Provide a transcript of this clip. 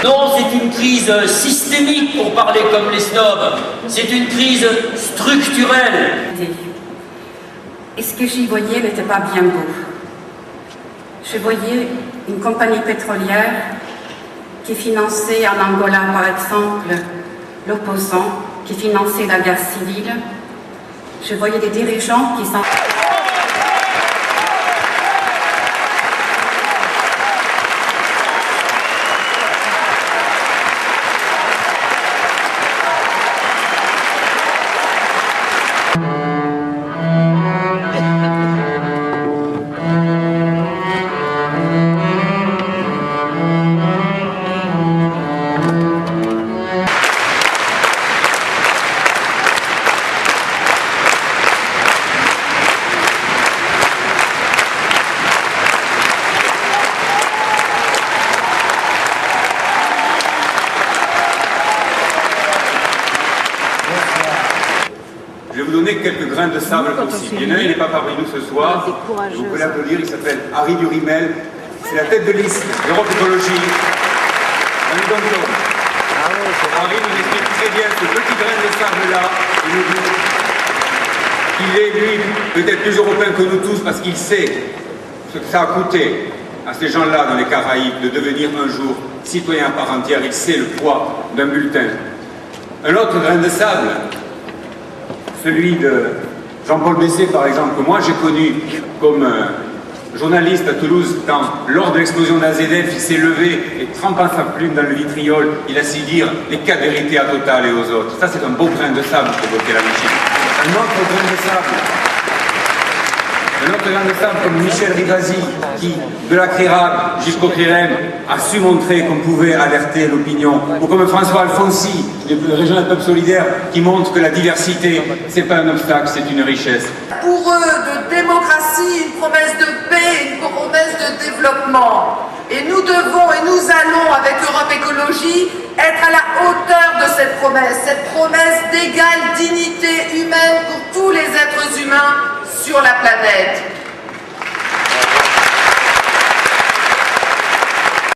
Non, c'est une crise systémique pour parler comme les snobs. C'est une crise structurelle. Et ce que j'y voyais n'était pas bien beau. Je voyais une compagnie pétrolière qui finançait en Angola, par exemple, l'opposant, qui finançait la guerre civile. Je voyais des dirigeants qui s'en... Je vais vous donner quelques grains de sable possibles. Il y en a un, il n'est pas parmi nous ce soir. Vous pouvez l'applaudir, il s'appelle Harry Durimel. C'est la tête de liste d'Europe Écologie. Harry nous explique très bien ce petit grain de sable-là. Il nous dit qu'il est, lui, peut-être plus européen que nous tous parce qu'il sait ce que ça a coûté à ces gens-là dans les Caraïbes de devenir un jour citoyens à part entière. Il sait le poids d'un bulletin. Un autre grain de sable, celui de Jean-Paul Bessé, par exemple, que moi j'ai connu comme journaliste à Toulouse, quand, lors de l'explosion d'AZF, il s'est levé et trempant sa plume dans le vitriol, il a su dire les quatre vérités à Total et aux autres. Ça, c'est un beau grain de sable pour bloquer la machine. Un autre grain de sable comme Michel Rivasi, qui, de la CRIRAG jusqu'au CRIREM, a su montrer qu'on pouvait alerter l'opinion. Ou comme François Alfonsi, le régional peuple solidaire, qui montre que la diversité, c'est pas un obstacle, c'est une richesse. Pour eux, de démocratie, une promesse de paix, une promesse de développement. Et nous devons et nous allons, avec Europe Écologie, être à la hauteur de cette promesse d'égale dignité humaine pour tous les êtres humains sur la planète.